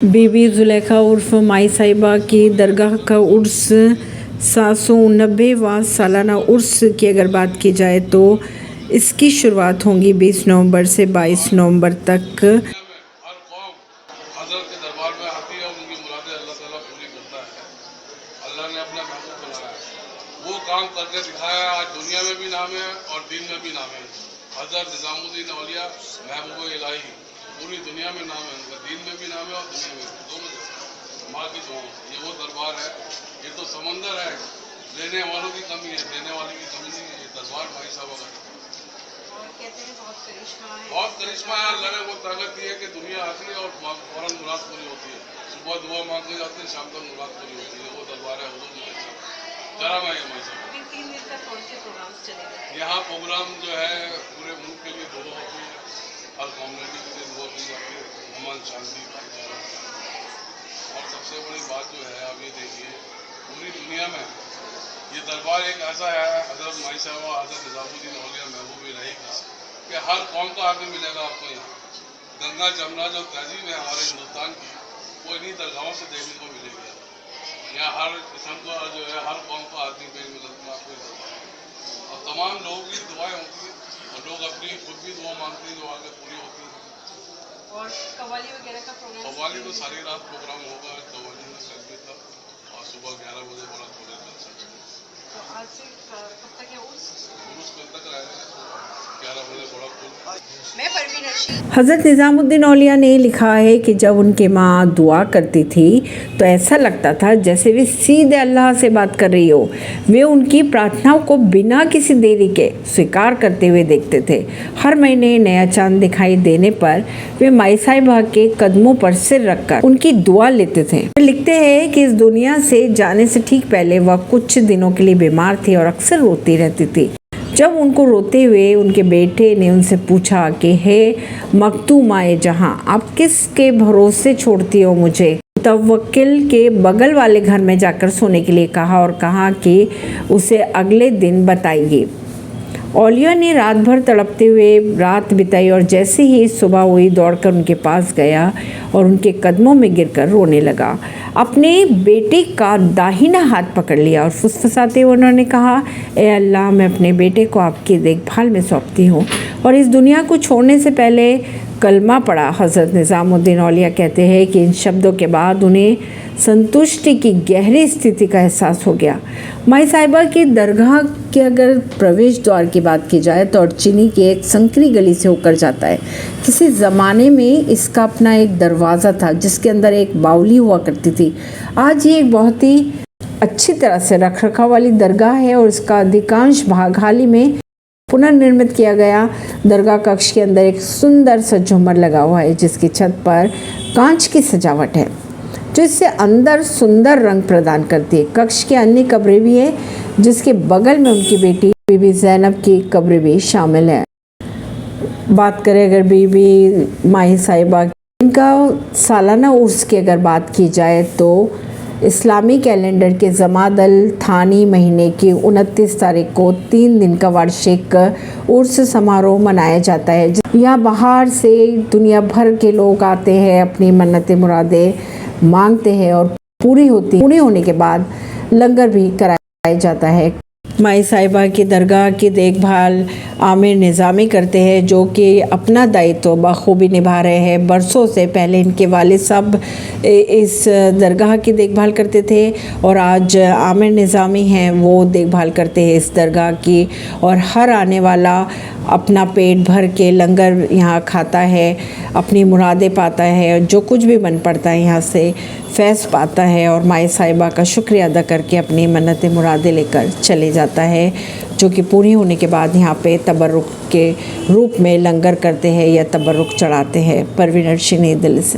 बीबी जुलेखा उर्फ माई साहिबा की दरगाह का उर्स 790वां सालाना उर्स की अगर बात की जाए तो इसकी शुरुआत होगी 20 नवंबर से 22 नवंबर तक। हर कौम हज़रत के दरबार में आती है और उनकी मुरादें अल्लाह ताला पूरी करता है। अल्लाह ने अपना महबूब बनाया है, वो काम करके दिखाया है। आज दुनिया में भी नाम है और दीन में भी नाम है। हज़रत निज़ामुद्दीन औलिया महबूब इलाही पूरी दुनिया में नाम है उनका, दीन में भी नाम है और दुनिया में दोनों जगह माँ की दुआ। ये वो दरबार है, ये तो समंदर है, लेने वालों की कमी है, देने वाले की कमी नहीं है। ये दरबार भाई साहब का बहुत करिश्मा है। अल्लाह ने वो ताकत दी है कि दुनिया आती है और फौरन मुराद पूरी होती है। सुबह दुआ मांगने जाते हैं, शाम तक मुराद पूरी होती है। वो दरबार है हुजूर भाई साहब जरा मैं यहाँ प्रोग्राम जो है पूरे मुल्क के लिए दुआ होती है, हर कम्युनिटी के लिए दुआ की जाती है, अमन शांति भाईचारा। और सबसे बड़ी बात जो है, आप ये देखिए पूरी दुनिया में ये दरबार एक ऐसा है, हज़रत माई साहिबा हज़रत निज़ामुद्दीन औलिया महबूब इलाही का, कि हर कौम का आदमी मिलेगा आपको यहाँ। गंगा जमुना जो तहजीब है हमारे हिंदुस्तान की, वो इन्हीं दरगाहों से देखने को मिलेगी। यहाँ हर किस्म का जो है, हर कौम का आदमी बेल मिलता आपको दरबार, और तमाम लोगों की दुआएं होती हैं और लोग अपनी खुद भी दुआ मांगते हैं जो आगे पूरी होती है। और कव्वाली वगैरह का प्रोग्राम, कव्वाली तो सारी रात प्रोग्राम होगा, कव्वाली में संगीत था और सुबह 11 बजे बड़ा प्रोग्राम चल। तो आज से कब तक है उर्स कल तक रहेगा, 11 बजे बड़ा प्रोग्राम। मैं परवीन अर्शी। हज़रत निज़ामुद्दीन औलिया ने लिखा है कि जब उनकी माँ दुआ करती थी तो ऐसा लगता था जैसे वे सीधे अल्लाह से बात कर रही हो। वे उनकी प्रार्थनाओं को बिना किसी देरी के स्वीकार करते हुए देखते थे। हर महीने नया चांद दिखाई देने पर वे माई साहिबा के कदमों पर सिर रखकर उनकी दुआ लेते थे। वे लिखते हैं कि इस दुनिया से जाने से ठीक पहले वह कुछ दिनों के लिए बीमार थी और अक्सर रोती रहती थी। जब उनको रोते हुए उनके बेटे ने उनसे पूछा कि हे मखदूमाए जहां, आप किसके भरोसे छोड़ती हो मुझे, मुतवक्किल के बगल वाले घर में जाकर सोने के लिए कहा और कहा कि उसे अगले दिन बताएगी। औलिया ने रात भर तड़पते हुए रात बिताई और जैसे ही सुबह हुई दौड़कर उनके पास गया और उनके कदमों में गिरकर रोने लगा। अपने बेटे का दाहिना हाथ पकड़ लिया और फुसफुसाते हुए उन्होंने कहा, ए अल्लाह, मैं अपने बेटे को आपकी देखभाल में सौंपती हूँ और इस दुनिया को छोड़ने से पहले कलमा पढ़ा। हज़रत निज़ामुद्दीन औलिया कहते हैं कि इन शब्दों के बाद उन्हें संतुष्टि की गहरी स्थिति का एहसास हो गया। माई साहिबा की दरगाह के अगर प्रवेश द्वार की बात की जाए तो चीनी की एक संकरी गली से होकर जाता है। किसी ज़माने में इसका अपना एक दरवाज़ा था जिसके अंदर एक बावली हुआ करती थी। आज ये एक बहुत ही अच्छी तरह से रख रखाव वाली दरगाह है और इसका अधिकांश भाग हाल ही में पुनर्निर्मित किया गया। दरगाह कक्ष के अंदर एक सुंदर सा झूमर लगा हुआ है जिसकी छत पर कांच की सजावट है जो इससे अंदर सुंदर रंग प्रदान करती है। कक्ष के अन्य कब्रें भी हैं जिसके बगल में उनकी बेटी बीबी ज़ैनब की कब्र भी शामिल है। बात करें अगर बीबी माई साहिबा इनका सालाना उर्स की अगर बात की जाए तो इस्लामी कैलेंडर के जमादल थानी महीने की 29 तारीख को 3 दिन का वार्षिक उर्स समारोह मनाया जाता है। यहाँ बाहर से दुनिया भर के लोग आते हैं, अपनी मन्नतें मुरादें मांगते हैं और पूरी होने के बाद लंगर भी कराया जाता है। माई साहिबा की दरगाह की देखभाल आमिर निज़ामी करते हैं जो कि अपना दायित्व बखूबी निभा रहे हैं। बरसों से पहले इनके वालिद साहब इस दरगाह की देखभाल करते थे और आज आमिर निज़ामी हैं, वो देखभाल करते हैं इस दरगाह की। और हर आने वाला अपना पेट भर के लंगर यहाँ खाता है, अपनी मुरादें पाता है, जो कुछ भी बन पड़ता है यहाँ से फैज़ पाता है और माई साहिबा का शुक्रिया अदा करके अपनी मन्नतें मुरादें लेकर चले जाता है, जो कि पूरी होने के बाद यहाँ पे तबर्रुक के रूप में लंगर करते हैं या तबर्रुक चढ़ाते हैं। परवीन अर्शी, नई दिल्ली से।